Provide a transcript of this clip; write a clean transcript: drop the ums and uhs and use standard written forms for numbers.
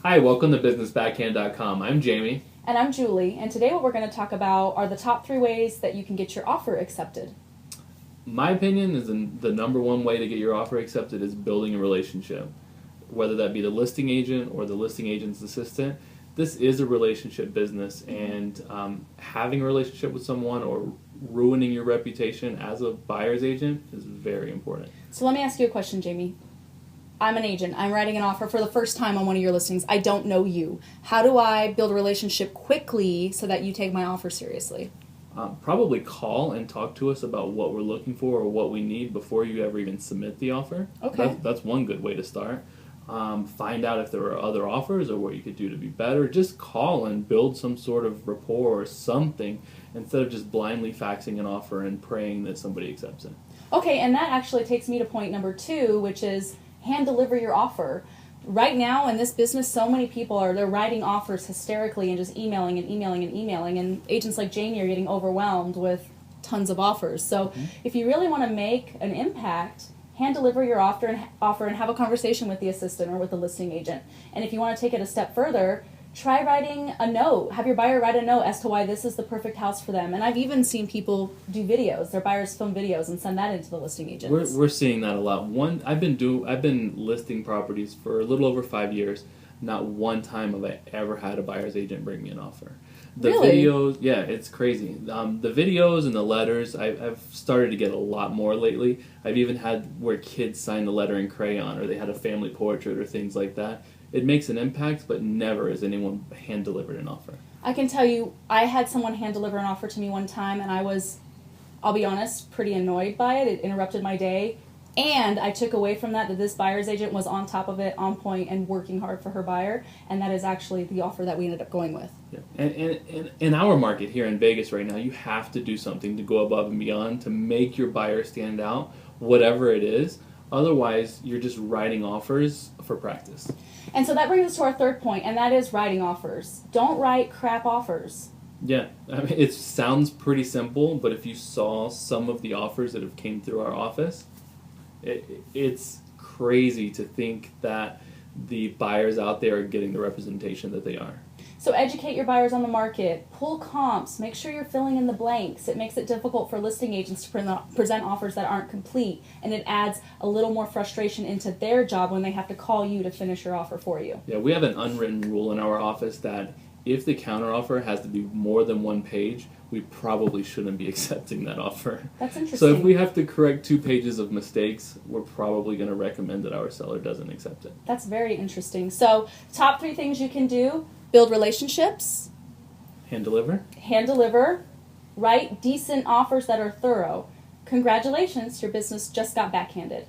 Hi, welcome to BusinessBackhand.com. I'm Jamie. And I'm Julie, and today what we're going to talk about are the top 3 ways that you can get your offer accepted. My opinion is the number one way to get your offer accepted is building a relationship. Whether that be the listing agent or the listing agent's assistant, this is a relationship business, and having a relationship with someone or ruining your reputation as a buyer's agent is very important. So let me ask you a question, Jamie. I'm an agent. I'm writing an offer for the first time on one of your listings. I don't know you. How do I build a relationship quickly so that you take my offer seriously? Probably call and talk to us about what we're looking for or what we need before you ever even submit the offer. Okay. That's one good way to start. Find out if there are other offers or what you could do to be better. Just call and build some sort of rapport or something instead of just blindly faxing an offer and praying that somebody accepts it. Okay, and that actually takes me to point number 2, which is hand deliver your offer. Right now in this business, so many people they're writing offers hysterically and just emailing, and agents like Jamie are getting overwhelmed with tons of offers. So if you really want to make an impact, hand deliver your offer and have a conversation with the assistant or with the listing agent. And if you want to take it a step further, try writing a note. Have your buyer write a note as to why this is the perfect house for them. And I've even seen people do videos. Their buyers film videos and send that into the listing agents. We're seeing that a lot. I've been listing properties for a little over 5 years. Not one time have I ever had a buyer's agent bring me an offer. The Really? videos, yeah, it's crazy. The videos and the letters, I've started to get a lot more lately. I've even had where kids sign the letter in crayon, or they had a family portrait, or things like that. It makes an impact, but never has anyone hand-delivered an offer. I can tell you, I had someone hand deliver an offer to me one time, and I was, I'll be honest, pretty annoyed by it. It interrupted my day. And I took away from that this buyer's agent was on top of it, on point, and working hard for her buyer. And that is actually the offer that we ended up going with. Yeah. And in our market here in Vegas right now, you have to do something to go above and beyond to make your buyer stand out, whatever it is. Otherwise, you're just writing offers for practice. And so that brings us to our 3rd point, and that is writing offers. Don't write crap offers. Yeah, I mean, it sounds pretty simple, but if you saw some of the offers that have came through our office, it's crazy to think that the buyers out there are getting the representation that they are. So educate your buyers on the market, pull comps, make sure you're filling in the blanks. It makes it difficult for listing agents to present offers that aren't complete, and it adds a little more frustration into their job when they have to call you to finish your offer for you. Yeah, we have an unwritten rule in our office that if the counteroffer has to be more than 1 page, we probably shouldn't be accepting that offer. That's interesting. So if we have to correct 2 pages of mistakes, we're probably going to recommend that our seller doesn't accept it. That's very interesting. So top 3 things you can do: build relationships, Hand deliver. hand deliver, write decent offers that are thorough. Congratulations, your business just got backhanded.